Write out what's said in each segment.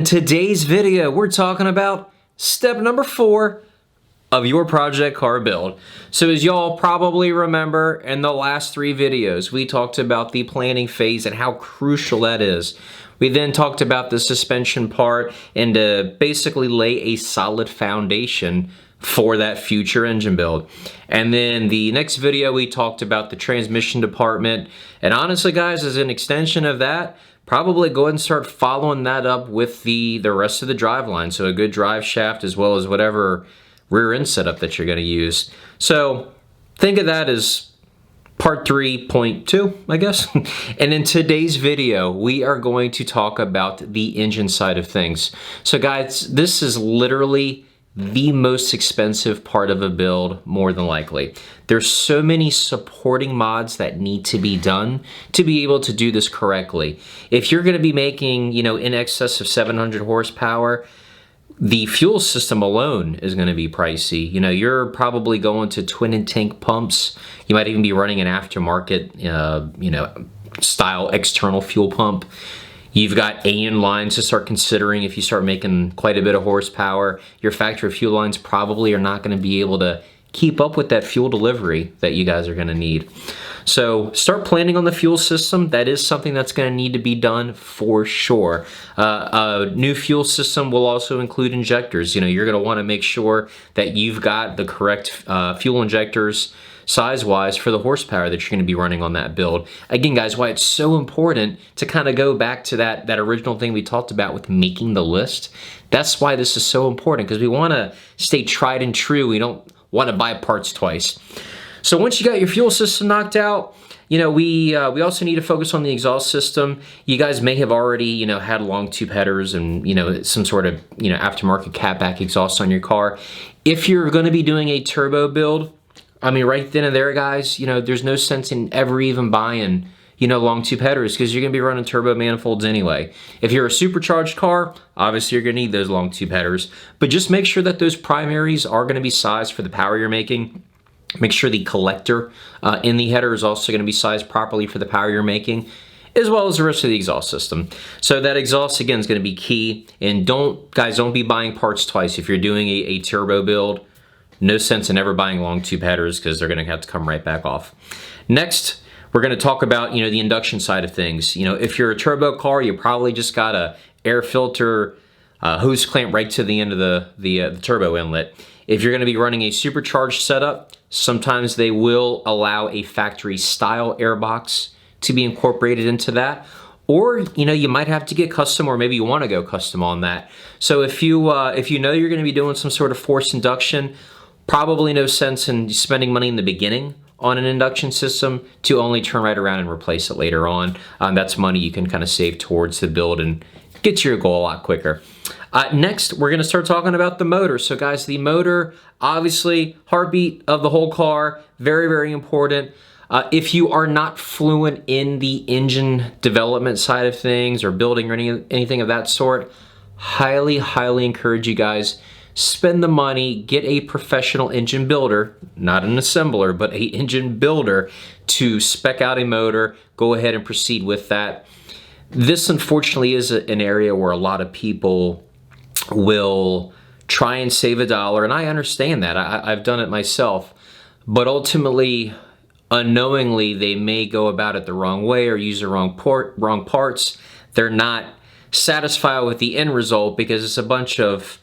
In today's video, we're talking about step number 4 of your project car build. So as y'all probably remember, in the last 3 videos, we talked about the planning phase and how crucial that is. We then talked about the suspension part and to basically lay a solid foundation for that future engine build. And then the next video, we talked about the transmission department. And honestly, guys, as an extension of that, probably go ahead and start following that up with the rest of the driveline. So a good drive shaft as well as whatever rear end setup that you're going to use. So think of that as part 3.2, I guess. And in today's video, we are going to talk about the engine side of things. So guys, this is literally the most expensive part of a build, more than likely. There's so many supporting mods that need to be done to be able to do this correctly. If you're going to be making, in excess of 700 horsepower, the fuel system alone is going to be pricey. You're probably going to twin and tank pumps. You might even be running an aftermarket, style external fuel pump. You've got AN lines to start considering if you start making quite a bit of horsepower. Your factory fuel lines probably are not going to be able to keep up with that fuel delivery that you guys are going to need. So start planning on the fuel system. That is something that's going to need to be done for sure. A new fuel system will also include injectors. You're going to want to make sure that you've got the correct fuel injectors size-wise for the horsepower that you're going to be running on that build. Again, guys, why it's so important to kind of go back to that original thing we talked about with making the list. That's why this is so important, because we want to stay tried and true. We don't want to buy parts twice. So once you got your fuel system knocked out, we also need to focus on the exhaust system. You guys may have already, had long tube headers and, some sort of, aftermarket catback exhaust on your car. If you're going to be doing a turbo build, right then and there, guys, there's no sense in ever even buying, long tube headers, because you're going to be running turbo manifolds anyway. If you're a supercharged car, obviously you're going to need those long tube headers. But just make sure that those primaries are going to be sized for the power you're making. Make sure the collector in the header is also going to be sized properly for the power you're making, as well as the rest of the exhaust system. So that exhaust, again, is going to be key. And don't be buying parts twice. If you're doing a turbo build, no sense in ever buying long tube headers, because they're going to have to come right back off. Next, we're going to talk about, the induction side of things. If you're a turbo car, you probably just got a air filter hose clamp right to the end of the turbo inlet. If you're going to be running a supercharged setup, sometimes they will allow a factory style air box to be incorporated into that. Or, you might have to get custom, or maybe you want to go custom on that. So if you know you're going to be doing some sort of forced induction, probably no sense in spending money in the beginning on an induction system to only turn right around and replace it later on. That's money you can kind of save towards the build and get to your goal a lot quicker. Next, we're going to start talking about the motor. So guys, the motor, obviously, heartbeat of the whole car, very, very important. If you are not fluent in the engine development side of things or building or anything of that sort, highly, highly encourage you guys, spend the money, get a professional engine builder, not an assembler, but an engine builder to spec out a motor. Go ahead and proceed with that. This, unfortunately, is an area where a lot of people will try and save $1, and I understand that. I've done it myself, but ultimately, unknowingly, they may go about it the wrong way or use the wrong parts. They're not satisfied with the end result because it's a bunch of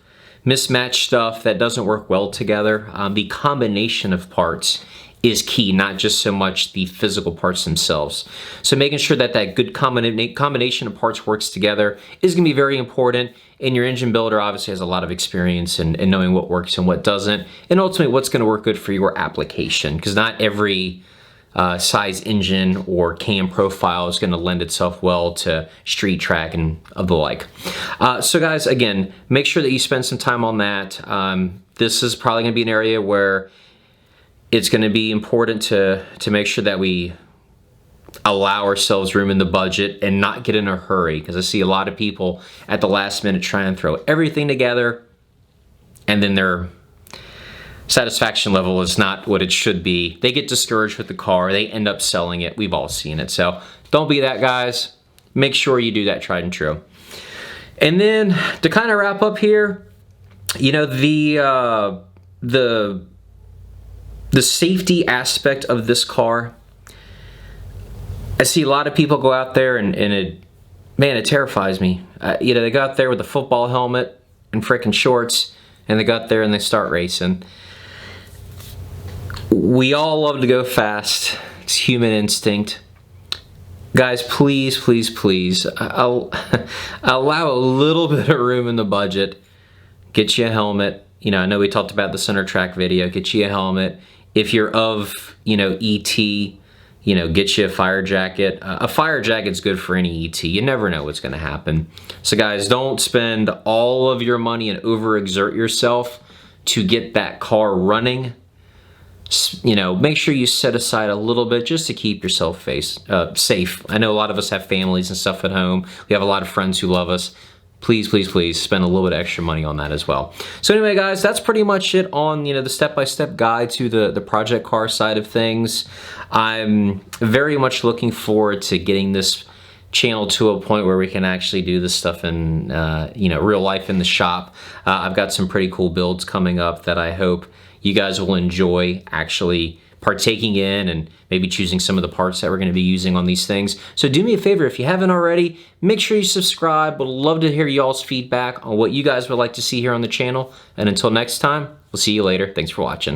mismatched stuff that doesn't work well together. The combination of parts is key, not just so much the physical parts themselves. So making sure that good combination of parts works together is going to be very important. And your engine builder obviously has a lot of experience in knowing what works and what doesn't, and ultimately what's going to work good for your application, because not every size engine or cam profile is going to lend itself well to street track and of the like. So guys, again, make sure that you spend some time on that. This is probably going to be an area where it's going to be important to make sure that we allow ourselves room in the budget and not get in a hurry, because I see a lot of people at the last minute try and throw everything together, and then their satisfaction level is not what it should be. They get discouraged with the car. They end up selling it. We've all seen it. So don't be that, guys. Make sure you do that tried and true. And then to kind of wrap up here, you know, the safety aspect of this car, I see a lot of people go out there and it terrifies me. You know, they go out there with a football helmet and freaking shorts, and they go out there and they start racing. We all love to go fast. It's human instinct. Guys, please, please, please, allow a little bit of room in the budget. Get you a helmet. You know, I know we talked about the center track video. Get you a helmet. If you're of, you know, ET, you know, get you a fire jacket. A fire jacket's good for any ET. You never know what's going to happen. So guys, don't spend all of your money and overexert yourself to get that car running. You know, make sure you set aside a little bit just to keep yourself safe. I know a lot of us have families and stuff at home. We have a lot of friends who love us. Please, please, please spend a little bit extra money on that as well. So anyway, guys, that's pretty much it on, you know, the step-by-step guide to the project car side of things. I'm very much looking forward to getting this channel to a point where we can actually do this stuff in, you know, real life in the shop. I've got some pretty cool builds coming up that I hope you guys will enjoy actually partaking in and maybe choosing some of the parts that we're going to be using on these things. So do me a favor, if you haven't already, make sure you subscribe. Would love to hear y'all's feedback on what you guys would like to see here on the channel. And until next time, we'll see you later. Thanks for watching.